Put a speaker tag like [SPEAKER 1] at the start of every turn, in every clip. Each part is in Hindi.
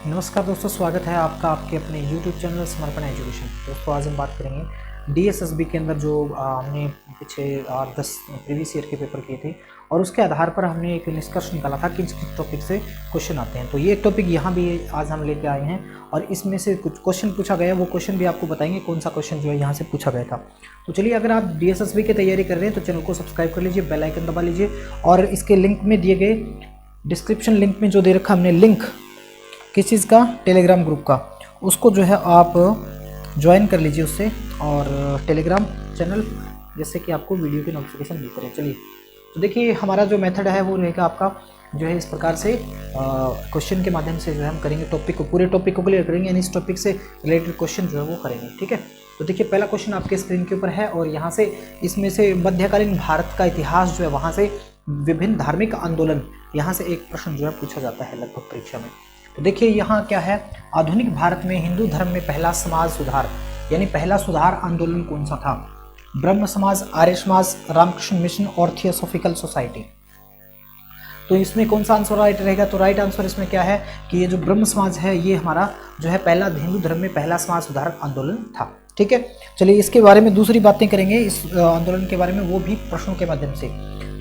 [SPEAKER 1] नमस्कार दोस्तों, स्वागत है आपका आपके अपने YouTube चैनल समर्पण एजुकेशन। दोस्तों आज हम बात करेंगे DSSB के अंदर जो हमने पीछे 8-10 प्रीवियस ईयर के पेपर किए थे और उसके आधार पर हमने एक निष्कर्ष निकाला था किस किस टॉपिक से क्वेश्चन आते हैं। तो ये एक टॉपिक यहाँ भी आज हम लेके आए हैं और इसमें से कुछ क्वेश्चन पूछा गया, वो क्वेश्चन भी आपको बताएंगे कौन सा क्वेश्चन जो है यहाँ से पूछा गया था। तो चलिए, अगर आप DSSB की तैयारी कर रहे हैं तो चैनल को सब्सक्राइब कर लीजिए, बेल आइकन दबा लीजिए और इसके लिंक में दिए गए डिस्क्रिप्शन लिंक में जो दे रखा हमने लिंक किस चीज़ का, टेलीग्राम ग्रुप का, उसको जो है आप ज्वाइन कर लीजिए उससे, और टेलीग्राम चैनल जैसे कि आपको वीडियो की नोटिफिकेशन मिलती रहे। चलिए, तो देखिए हमारा जो मेथड है वो रहेगा आपका जो है इस प्रकार से क्वेश्चन के माध्यम से जो है हम करेंगे, टॉपिक को, पूरे टॉपिक को क्लियर करेंगे, यानी इस टॉपिक से रिलेटेड क्वेश्चन जो है वो करेंगे। ठीक है, तो देखिए पहला क्वेश्चन आपके स्क्रीन के ऊपर है और यहाँ से इसमें से मध्यकालीन भारत का इतिहास जो है, वहाँ से विभिन्न धार्मिक आंदोलन, यहाँ से एक प्रश्न जो है पूछा जाता है लगभग परीक्षा में। तो देखिए यहाँ क्या है, आधुनिक भारत में हिंदू धर्म में पहला समाज सुधार यानी पहला सुधार आंदोलन कौन सा था? ब्रह्म समाज, आर्य समाज, रामकृष्ण मिशन और थियोसॉफिकल सोसाइटी। तो इसमें कौन सा आंसर राइट रहेगा? तो राइट आंसर इसमें क्या है कि ये जो ब्रह्म समाज है ये हमारा जो है पहला हिंदू धर्म में पहला समाज सुधार आंदोलन था। ठीक है, चलिए इसके बारे में दूसरी बातें करेंगे, इस आंदोलन के बारे में, वो भी प्रश्नों के माध्यम से।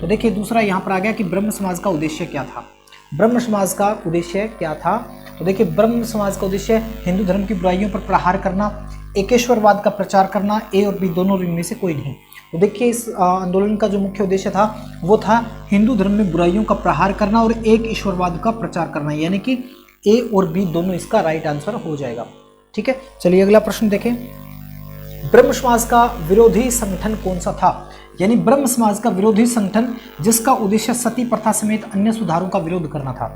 [SPEAKER 1] तो देखिए दूसरा यहाँ पर आ गया कि ब्रह्म समाज का उद्देश्य क्या था? ब्रह्म समाज का उद्देश्य क्या था? तो देखिए ब्रह्म समाज का उद्देश्य हिंदू धर्म की बुराइयों पर प्रहार करना, एकेश्वरवाद का प्रचार करना, ए और बी दोनों में से कोई नहीं। तो देखिए इस आंदोलन का जो मुख्य उद्देश्य था वो था हिंदू धर्म में बुराइयों का प्रहार करना और एक ईश्वरवाद का प्रचार करना, यानी कि ए और बी दोनों इसका राइट आंसर हो जाएगा। ठीक है, चलिए अगला प्रश्न देखें। ब्रह्म समाज का विरोधी संगठन कौन सा था? यानी ब्रह्म समाज का विरोधी संगठन जिसका उद्देश्य सती प्रथा समेत अन्य सुधारों का विरोध करना था।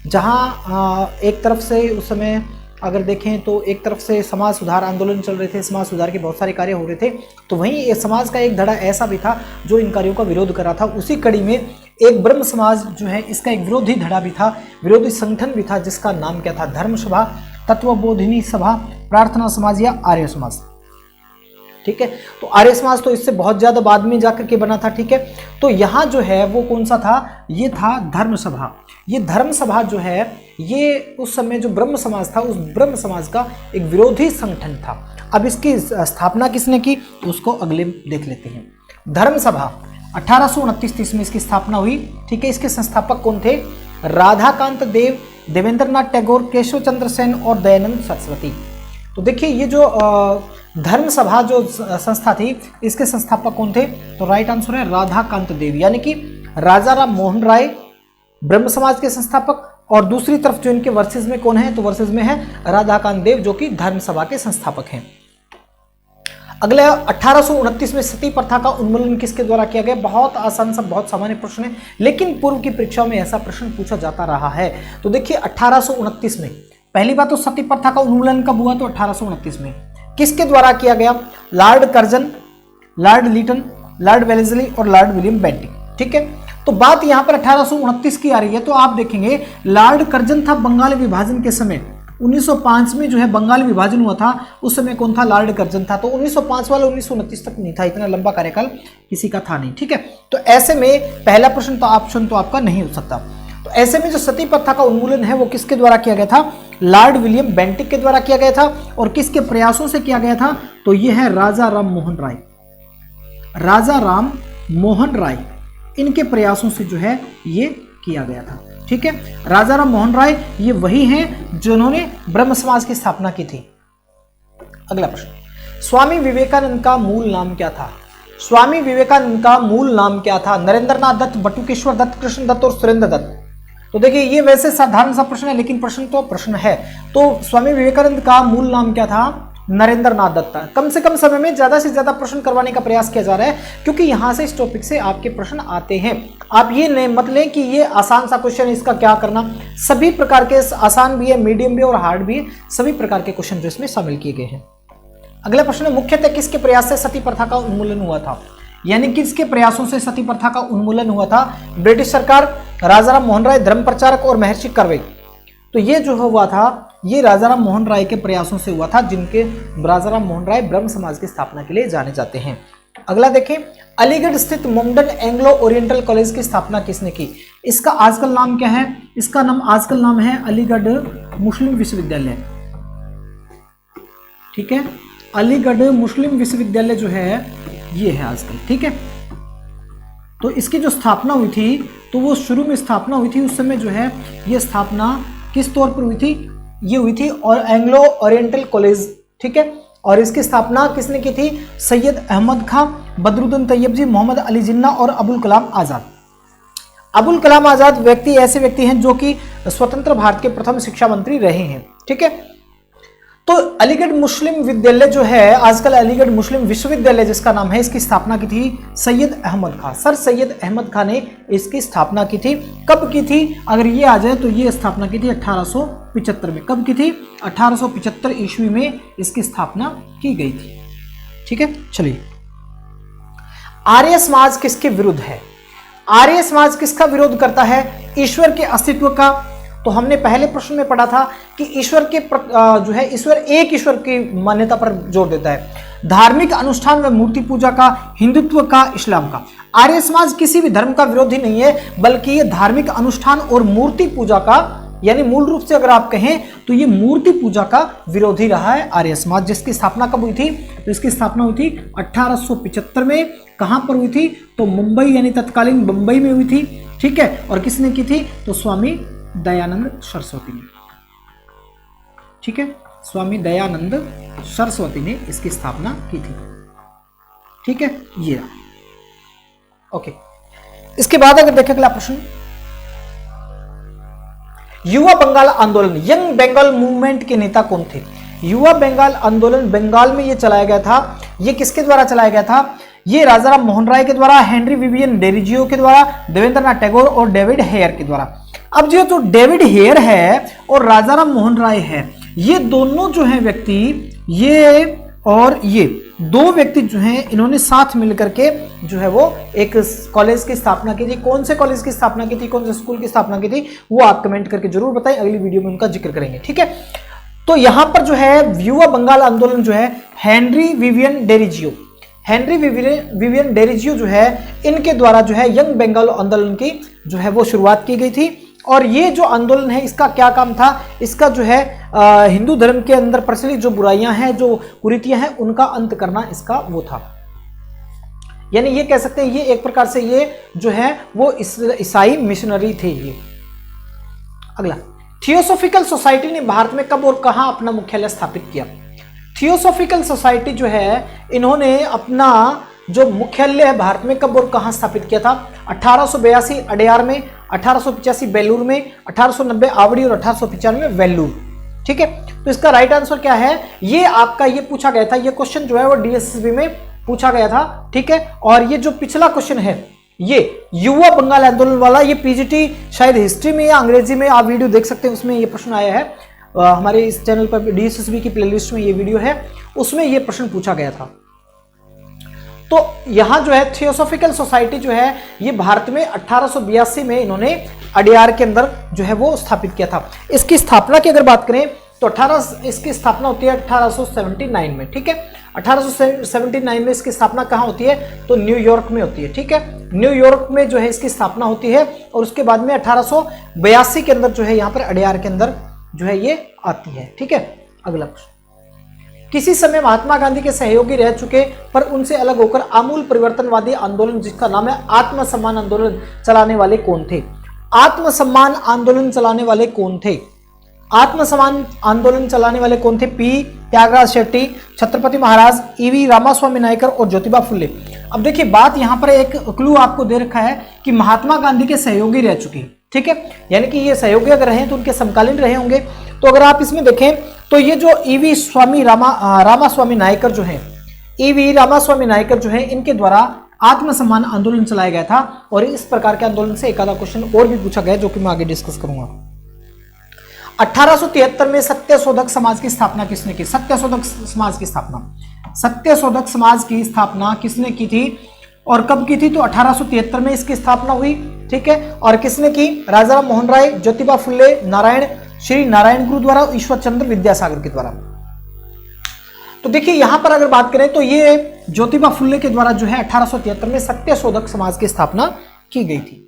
[SPEAKER 1] जहां एक तरफ से उस समय अगर देखें तो एक तरफ से समाज सुधार आंदोलन चल रहे थे, समाज सुधार के बहुत सारे कार्य हो रहे थे, तो वहीं समाज का एक धड़ा ऐसा भी था जो इन कार्यों का विरोध कर रहा था। उसी कड़ी में एक ब्रह्म समाज जो है इसका एक विरोधी धड़ा भी था, विरोधी संगठन भी था, जिसका नाम क्या था? धर्म सभा, तत्वबोधिनी सभा, प्रार्थना समाज या आर्य समाज। ठीक है, तो आर्य समाज तो इससे बहुत ज्यादा बाद में जाकर के बना था। ठीक है, तो यहाँ जो है वो कौन सा था? ये था धर्म सभा। ये धर्म सभा जो है ये उस समय जो ब्रह्म समाज था, उस ब्रह्म समाज का एक विरोधी संगठन था। अब इसकी स्थापना किसने की उसको अगले देख लेते हैं। धर्म सभा 1829 में इसकी स्थापना हुई। ठीक है, इसके संस्थापक कौन थे? राधाकांत देव, देवेंद्रनाथ टैगोर, केशव चंद्र सेन और दयानंद सरस्वती। तो देखिए ये जो धर्म सभा जो संस्था थी इसके संस्थापक कौन थे? तो राइट आंसर है राधाकांत देव, यानी कि राजा राम मोहन राय ब्रह्म समाज के संस्थापक, और दूसरी तरफ जो इनके वर्सेस में कौन है? तो वर्सेस में है राधाकांत देव जो कि धर्म सभा के संस्थापक हैं। अगला 1829 में सती प्रथा का उन्मूलन किसके द्वारा किया गया? बहुत आसान सा, बहुत सामान्य प्रश्न है, लेकिन पूर्व की परीक्षाओं में ऐसा प्रश्न पूछा जाता रहा है। तो देखिए 1829 में पहली बात तो सती प्रथा का उन्मूलन कब हुआ? तो 1829 में। किसके द्वारा किया गया? Lord Curzon, Lord Lytton, Lord Wellesley और लॉर्ड विलियम बेंटिक। ठीक है, तो बात यहां पर 1829 की आ रही है, तो आप देखेंगे लॉर्ड कर्जन था बंगाल विभाजन के समय। 1905 में जो है बंगाल विभाजन हुआ था, उस समय कौन था? लॉर्ड कर्जन था। तो 1905 वाला 1929 तक नहीं था, इतना लंबा कार्यकाल किसी का था नहीं। ठीक है, तो ऐसे में पहला प्रश्न तो ऑप्शन तो आपका नहीं हो सकता। तो ऐसे में जो सती प्रथा का उन्मूलन है वो किसके द्वारा किया गया था? लॉर्ड विलियम बेंटिक के द्वारा किया गया था। और किसके प्रयासों से किया गया था? तो ये है राजा राम मोहन राय। राजा राम मोहन राय इनके प्रयासों से जो है ये किया गया था। ठीक है, राजा राम मोहन राय ये वही हैं जिन्होंने ब्रह्म समाज की स्थापना की थी। अगला प्रश्न, स्वामी विवेकानंद का मूल नाम क्या था? स्वामी विवेकानंद का मूल नाम क्या था? नरेंद्रनाथ दत्त, बटुकेश्वर दत्त, कृष्ण दत्त और सुरेंद्र दत्त। तो देखिए ये वैसे साधारण सा प्रश्न है, लेकिन प्रश्न तो प्रश्न है। तो स्वामी विवेकानंद का मूल नाम क्या था? नरेंद्रनाथ दत्त। कम से कम समय में ज्यादा से ज्यादा प्रश्न करवाने का प्रयास किया जा रहा है, क्योंकि यहां से इस टॉपिक से आपके प्रश्न आते हैं। आप ये मत लें कि ये आसान सा क्वेश्चन, इसका क्या करना। सभी प्रकार के आसान भी है, मीडियम भी और हार्ड भी है, सभी प्रकार के क्वेश्चन जो इसमें शामिल किए गए हैं। अगला प्रश्न है, मुख्यतः किसके प्रयास से सती प्रथा का उन्मूलन हुआ था? यानी किसके प्रयासों से सती प्रथा का उन्मूलन हुआ था? ब्रिटिश सरकार, राजाराम मोहन राय, धर्म प्रचारक और महर्षि कर्वे। तो ये जो हुआ था ये राजाराम मोहन राय के प्रयासों से हुआ था, जिनके राजाराम मोहन राय ब्रह्म समाज की स्थापना के लिए जाने जाते हैं। अगला देखें, अलीगढ़ स्थित मोमडन एंग्लो ओरिएंटल कॉलेज की स्थापना किसने की? इसका आजकल नाम क्या है? इसका नाम आजकल नाम है अलीगढ़ मुस्लिम विश्वविद्यालय। ठीक है, अलीगढ़ मुस्लिम विश्वविद्यालय जो है ये है आजकल। ठीक है, तो इसकी जो स्थापना हुई थी, तो वो शुरू में स्थापना हुई थी उस समय जो है ये स्थापना किस तौर पर हुई थी? ये हुई थी और एंग्लो ओरिएंटल कॉलेज। ठीक है, और इसकी स्थापना किसने की थी? सैयद अहमद खां, बदरुद्दीन तैयब जी, मोहम्मद अली जिन्ना और अबुल कलाम आज़ाद। अबुल कलाम आज़ाद व्यक्ति ऐसे व्यक्ति हैं जो कि स्वतंत्र भारत के प्रथम शिक्षा मंत्री रहे हैं। ठीक है, तो अलीगढ़ मुस्लिम विद्यालय जो है आजकल अलीगढ़ मुस्लिम विश्वविद्यालय जिसका नाम है, इसकी स्थापना की थी सैयद अहमद खां। सर सैयद अहमद खां ने इसकी स्थापना की थी। कब की थी? अगर ये आ जाए तो ये स्थापना की थी 1875 में। कब की थी? 1875 ईस्वी में इसकी स्थापना की गई थी। ठीक है, चलिए, आर्य समाज किसके विरुद्ध है? आर्य समाज किसका विरोध करता है? ईश्वर के अस्तित्व का। तो हमने पहले प्रश्न में पढ़ा था कि ईश्वर के जो है ईश्वर एक ईश्वर की मान्यता पर जोर देता है। धार्मिक अनुष्ठान व मूर्ति पूजा का, हिंदुत्व का, इस्लाम का। आर्य समाज किसी भी धर्म का विरोधी नहीं है, बल्कि ये धार्मिक अनुष्ठान और मूर्ति पूजा का, यानी मूल रूप से अगर आप कहें तो ये मूर्ति पूजा का विरोधी रहा है आर्य समाज। जिसकी स्थापना कब हुई थी? तो इसकी स्थापना हुई थी 1875 में। कहां पर हुई थी? तो मुंबई यानी तत्कालीन बंबई में हुई थी। ठीक है, और किसने की थी? तो स्वामी दयानंद सरस्वती ने। ठीक है, स्वामी दयानंद सरस्वती ने इसकी स्थापना की थी। ठीक है, ये ओके। इसके बाद अगर देखें अगला प्रश्न, युवा बंगाल आंदोलन, यंग बंगाल मूवमेंट के नेता कौन थे? युवा बंगाल आंदोलन बंगाल में ये चलाया गया था। ये किसके द्वारा चलाया गया था? ये राजाराम मोहन राय के द्वारा, हेनरी विवियन डेरिजियो के द्वारा, देवेंद्रनाथ टैगोर और डेविड हेयर के द्वारा। अब जो डेविड हेयर है और राजाराम मोहन राय है, ये दोनों जो हैं व्यक्ति, ये और ये दो व्यक्ति जो हैं, इन्होंने साथ मिलकर के जो है वो एक कॉलेज की स्थापना की थी। कौन से कॉलेज की स्थापना की थी, कौन से स्कूल की स्थापना की थी, वो आप कमेंट करके जरूर बताएं, अगली वीडियो में उनका जिक्र करेंगे। ठीक है, तो यहां पर जो है युवा बंगाल आंदोलन जो है Henry Vivian Derozio, Henry Vivian Derozio जो है, इनके द्वारा जो है यंग बंगाल आंदोलन की जो है वो शुरुआत की गई थी। और ये जो आंदोलन है इसका क्या काम था? इसका जो है हिंदू धर्म के अंदर प्रचलित जो बुराइयां हैं, जो कुरीतियां हैं, उनका अंत करना इसका वो था। यानी ये कह सकते हैं ये एक प्रकार से ये जो है वो ईसाई मिशनरी थे ये। अगला, थियोसॉफिकल सोसाइटी ने भारत में कब और कहां अपना मुख्यालय स्थापित किया? थियोसॉफिकल सोसाइटी जो है, इन्होंने अपना जो मुख्यालय भारत में कब और कहां स्थापित किया था? 1882 अडयार में, 1885 बेलूर में, 1890 आवड़ी और 1895 वेल्लूर। ठीक है, तो इसका राइट आंसर क्या है? ये आपका ये पूछा गया था, ये क्वेश्चन जो है वो डीएसएसबी में पूछा गया था। ठीक है, और ये जो पिछला क्वेश्चन है ये युवा बंगाल आंदोलन वाला, ये पीजीटी शायद हिस्ट्री में या अंग्रेजी में आप वीडियो देख सकते हैं, उसमें ये प्रश्न आया है। हमारे इस चैनल पर डीएसएसबी की प्लेलिस्ट में ये वीडियो है, उसमें ये प्रश्न पूछा गया था। तो यहां जो है थियोसॉफिकल सोसाइटी जो है ये भारत में 1882 में इन्होंने अडयार के अंदर जो है वो स्थापित किया था। इसकी स्थापना की अगर बात करें तो इसकी स्थापना होती है 1879 में। ठीक है, 1879 में इसकी स्थापना कहां होती है? तो न्यूयॉर्क में होती है। ठीक है, न्यूयॉर्क में जो है इसकी स्थापना होती है, और उसके बाद में 1882 के अंदर जो है यहाँ पर अडयार के अंदर जो है ये आती है। ठीक है, अगला प्रश्न, किसी समय महात्मा गांधी के सहयोगी रह चुके पर उनसे अलग होकर आमूल परिवर्तनवादी आंदोलन जिसका नाम है आत्मसम्मान आंदोलन चलाने वाले कौन थे? आत्मसम्मान आंदोलन चलाने वाले कौन थे? आत्मसम्मान आंदोलन चलाने वाले कौन थे? पी त्यागराज शेट्टी, छत्रपति महाराज, ईवी रामास्वामी नायकर और ज्योतिबा फुले। अब देखिए बात यहाँ पर एक क्लू आपको दे रखा है कि महात्मा गांधी के सहयोगी रह चुके। ठीक है, यानी कि ये सहयोगी अगर रहे तो उनके समकालीन रहे होंगे। तो अगर आप इसमें देखें तो ये जो ईवी रामास्वामी नायकर जो है, ईवी रामास्वामी नायकर जो है, इनके द्वारा आत्मसम्मान आंदोलन चलाया गया था। और इस प्रकार के आंदोलन से एक आधा क्वेश्चन और भी पूछा गया जो कि मैं आगे डिस्कस करूंगा। 1873 में सत्यशोधक समाज की स्थापना किसने की? सत्यशोधक समाज की स्थापना, सत्यशोधक समाज की स्थापना किसने की थी और कब की थी? तो 1873 में इसकी स्थापना हुई। ठीक है, और किसने की? राजाराम मोहन राय, ज्योतिबा फुले, श्री नारायण गुरु द्वारा, ईश्वर चंद्र विद्यासागर के द्वारा। तो देखिए यहां पर अगर बात करें तो ये ज्योतिबा फुले के द्वारा जो है 1873 में सत्यशोधक समाज की स्थापना की गई थी।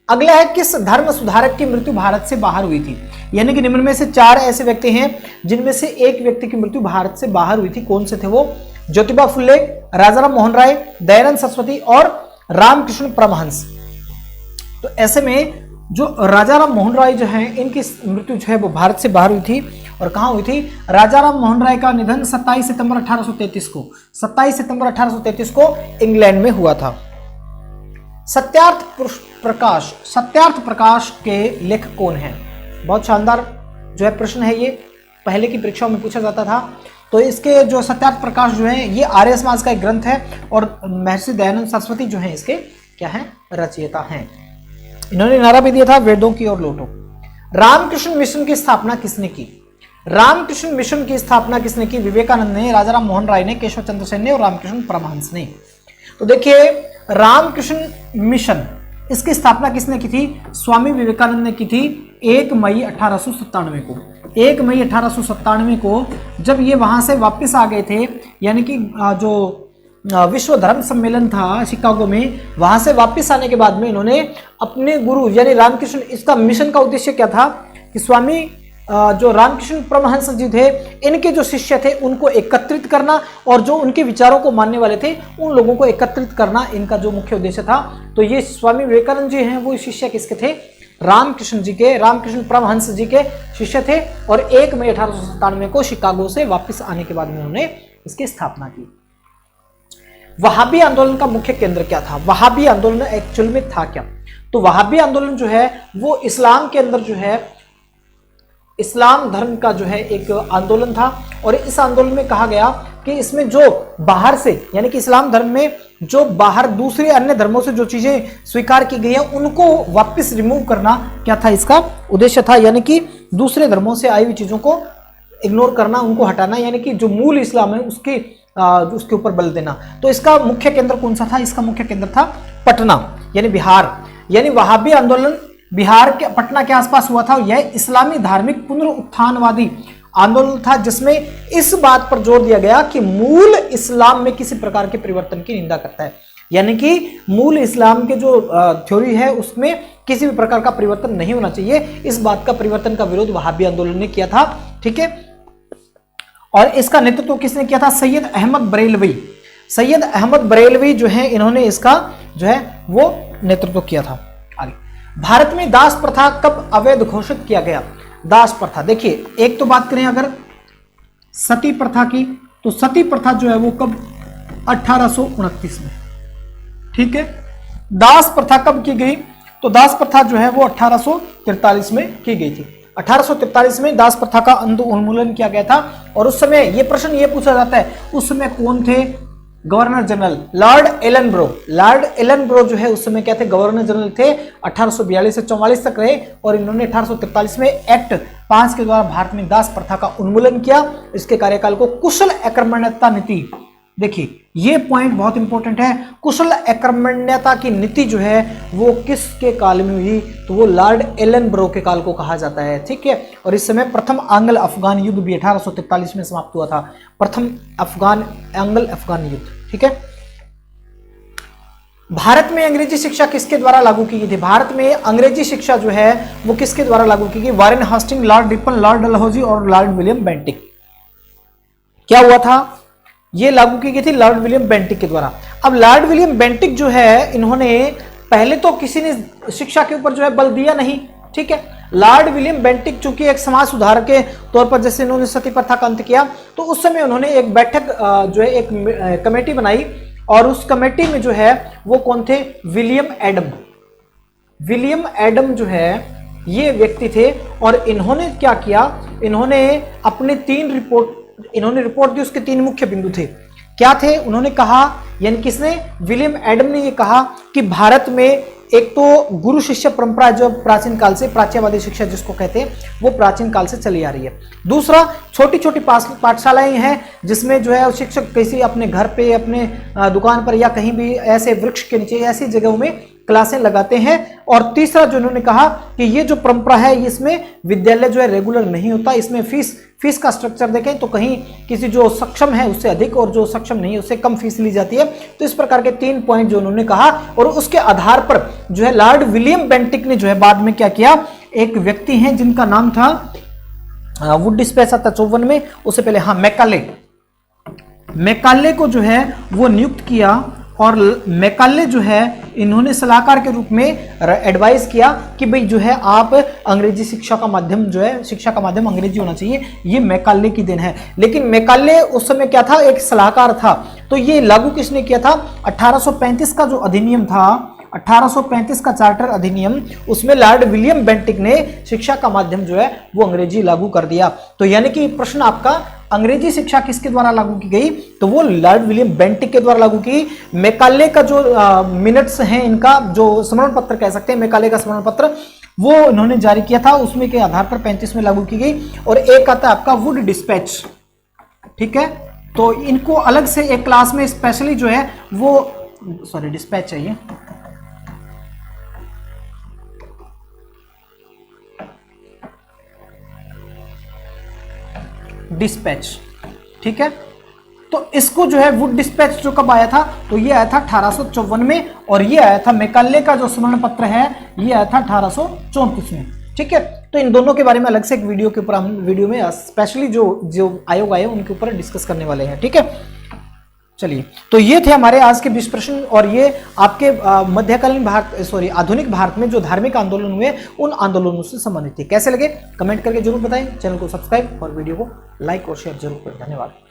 [SPEAKER 1] अगला है, किस धर्म सुधारक की मृत्यु भारत से बाहर हुई थी? यानी कि निम्न में से 4 ऐसे व्यक्ति हैं जिनमें से एक व्यक्ति की मृत्यु भारत से बाहर हुई थी। कौन से थे वो? ज्योतिबा फुले, राजाराम मोहन राय, दयानंद सरस्वती और रामकृष्ण परमहंस। तो ऐसे में जो राजाराम मोहन राय जो है, इनकी मृत्यु जो है वो भारत से बाहर हुई थी। और कहां हुई थी? राजाराम मोहन राय का निधन 27 सितंबर 1833 को 27 सितंबर 1833 को इंग्लैंड में हुआ था। सत्यार्थ प्रकाश के लेखक कौन है? बहुत शानदार जो है प्रश्न है, ये पहले की परीक्षाओं में पूछा जाता था। तो इसके जो सत्यार्थ प्रकाश जो है ये आर्य समाज का एक ग्रंथ है और महर्षि दयानंद सरस्वती जो है इसके क्या है? रचयिता हैं। इन्होंने नारा भी दिया था, वेदों की ओर लौटो। रामकृष्ण मिशन की स्थापना किसने की? रामकृष्ण मिशन की स्थापना किसने की? विवेकानंद ने, राजाराम मोहन राय ने, केशव चंद्र सेन ने और रामकृष्ण परमहंस ने। तो देखिए रामकृष्ण मिशन, इसकी स्थापना किसने की थी? स्वामी विवेकानंद ने की थी 1 मई 1897 को। 1 मई 1897 को जब ये वहां से वापस आ गए थे, यानी कि जो विश्व धर्म सम्मेलन था शिकागो में, वहां से वापस आने के बाद में इन्होंने अपने गुरु यानी रामकृष्ण, इसका मिशन का उद्देश्य क्या था कि स्वामी जो रामकृष्ण परमहंस जी थे, इनके जो शिष्य थे उनको एकत्रित करना और जो उनके विचारों को मानने वाले थे उन लोगों को एकत्रित करना, इनका जो मुख्य उद्देश्य था। तो ये स्वामी विवेकानंद जी हैं, वो शिष्य किसके थे? रामकृष्ण जी के, रामकृष्ण परमहंस जी के शिष्य थे। और 1 मई 1897 को शिकागो से वापस आने के बाद में उन्होंने इसकी स्थापना की। वहाबी आंदोलन का मुख्य केंद्र क्या था? वहाबी आंदोलन एक्चुअल में था क्या? तो वहाबी आंदोलन जो है वो इस्लाम के अंदर जो है, इस्लाम धर्म का जो है एक आंदोलन था। और इस आंदोलन में कहा गया कि इसमें जो बाहर से, यानी कि इस्लाम धर्म में जो बाहर दूसरे अन्य धर्मों से जो चीजें स्वीकार की गई है उनको वापस रिमूव करना क्या था? इसका उद्देश्य था, यानी कि दूसरे धर्मों से आई हुई चीजों को इग्नोर करना, उनको हटाना, यानी कि जो मूल इस्लाम है उसके ऊपर बल देना। तो इसका मुख्य केंद्र कौन सा था? इसका मुख्य केंद्र था पटना, यानी बिहार। यानी वहाबी आंदोलन बिहार के पटना के आसपास हुआ था। यह इस्लामी धार्मिक पुनरुत्थानवादी आंदोलन था जिसमें इस बात पर जोर दिया गया कि मूल इस्लाम में किसी प्रकार के परिवर्तन की निंदा करता है, यानी कि मूल इस्लाम के जो थ्योरी है उसमें किसी भी प्रकार का परिवर्तन नहीं होना चाहिए। इस बात का परिवर्तन का विरोध वहाबी आंदोलन ने किया था। ठीक है, और इसका नेतृत्व किसने किया था? सैयद अहमद बरेलवी। सैयद अहमद बरेलवी जो है, इन्होंने इसका जो है वो नेतृत्व किया था। आगे, भारत में दास प्रथा कब अवैध घोषित किया गया? दास प्रथा, देखिए एक तो बात करें अगर सती प्रथा की, तो सती प्रथा जो है वो कब? 1829 में। ठीक है, दास प्रथा कब की गई? तो दास प्रथा जो है वो 1843 में की गई थी। 1843 में दास प्रथा का उन्मूलन किया गया था। और उस समय ये प्रश्न ये पूछा जाता है, उस समय कौन थे गवर्नर जनरल? लॉर्ड एलनब्रो। लॉर्ड एलनब्रो जो है उस समय क्या थे? गवर्नर जनरल थे। 1842 से 44 तक रहे और इन्होंने 1843 में एक्ट 5 के द्वारा भारत में दास प्रथा का उन्मूलन किया। इसके कार्यकाल को कुशल अकर्मण्यता नीति, देखिए ये पॉइंट बहुत इंपॉर्टेंट है। कुशल अकर्मण्यता की नीति जो है वो किसके काल में हुई? तो वो लॉर्ड एलनब्रो के काल को कहा जाता है। ठीक है, और इस समय प्रथम आंग्ल अफगान युद्ध भी 1843 में समाप्त हुआ था। प्रथम आंग्ल अफगान युद्ध। ठीक है, भारत में अंग्रेजी शिक्षा किसके द्वारा लागू की गई थी? भारत में अंग्रेजी शिक्षा जो है वो किसके द्वारा लागू की गई? Warren Hastings, Lord Ripon, Lord Dalhousie और लॉर्ड विलियम बेंटिक। क्या हुआ था? ये लागू की गई थी लॉर्ड विलियम बेंटिक के द्वारा। अब लॉर्ड विलियम बेंटिक जो है, इन्होंने पहले तो किसी ने शिक्षा के ऊपर जो है बल दिया नहीं। ठीक है, लॉर्ड विलियम बेंटिक चूंकि एक समाज सुधारक के तौर पर जैसे इन्होंने सती प्रथा का अंत किया, तो उस समय उन्होंने एक बैठक जो है एक कमेटी बनाई और उस कमेटी में जो है वो कौन थे? William Adam. विलियम एडम जो है ये व्यक्ति थे और इन्होंने क्या किया? इन्होंने अपने 3 रिपोर्ट दी। उसके 3 मुख्य बिंदु थे। क्या थे? उन्होंने कहा, यानी किसने? विलियम एडम ने ये कहा कि भारत में एक तो गुरु शिष्य परंपरा जो प्राचीन काल से, प्राच्यवादी शिक्षा जिसको कहते हैं, वो प्राचीन काल से चली आ रही है। दूसरा, छोटी छोटी पाठशालाएं हैं जिसमें जो है शिक्षक किसी अपने घर पे, अपने दुकान पर या कहीं भी ऐसे वृक्ष के नीचे ऐसी जगहों में क्लासें लगाते हैं। और तीसरा जो उन्होंने कहा कि ये जो परंपरा है इसमें विद्यालय जो है रेगुलर नहीं होता, इसमें फीस का स्ट्रक्चर देखें तो कहीं किसी जो सक्षम है उससे अधिक और जो सक्षम नहीं है उससे कम फीस ली जाती है। तो इस प्रकार के 3 पॉइंट जो उन्होंने कहा, और उसके आधार पर जो है लॉर्ड विलियम बेंटिक ने जो है बाद में क्या किया, एक व्यक्ति हैं जिनका नाम था वुड डिस्पैच आता 54 में, उससे पहले हाँ मैकाले को जो है वो नियुक्त किया। और मैकाले जो है इन्होंने सलाहकार के रूप में एडवाइस किया कि भाई जो है आप अंग्रेजी शिक्षा का माध्यम जो है, शिक्षा का माध्यम अंग्रेजी होना चाहिए, ये मैकाले की देन है। लेकिन मैकाले उस समय क्या था, एक सलाहकार था। तो ये लागू किसने किया था, 1835 का जो अधिनियम था, 1835 का चार्टर अधिनियम, उसमें लॉर्ड विलियम बेंटिक ने शिक्षा का माध्यम जो है वो अंग्रेजी लागू कर दिया। तो यानी कि प्रश्न आपका, अंग्रेजी शिक्षा किसके द्वारा लागू की गई, तो वो लॉर्ड विलियम बेंटिक के द्वारा लागू की। मैकाले का जो मिनट्स हैं, इनका जो स्मरण पत्र कह सकते हैं, मैकाले का स्मरण पत्र वो इन्होंने जारी किया था, उसमें के आधार पर 35 में लागू की गई। और एक आता है आपका वुड डिस्पैच, ठीक है। तो इनको अलग से एक क्लास में स्पेशली जो है वो, सॉरी डिस्पैच चाहिए, डिस्पैच, ठीक है। तो इसको जो है वुड डिस्पैच जो कब आया था, तो ये आया था 1854 में, और ये आया था मैकाले का जो स्मरण पत्र है ये आया था 1834 में, ठीक है। तो इन दोनों के बारे में अलग से एक वीडियो के ऊपर हम वीडियो में स्पेशली जो आयोग आए उनके ऊपर डिस्कस करने वाले हैं, ठीक है। चलिए, तो ये थे हमारे आज के 20 प्रश्न, और ये आपके मध्यकालीन आधुनिक भारत में जो धार्मिक आंदोलन हुए उन आंदोलनों से संबंधित थे। कैसे लगे कमेंट करके जरूर बताएं, चैनल को सब्सक्राइब और वीडियो को लाइक और शेयर जरूर करें। धन्यवाद।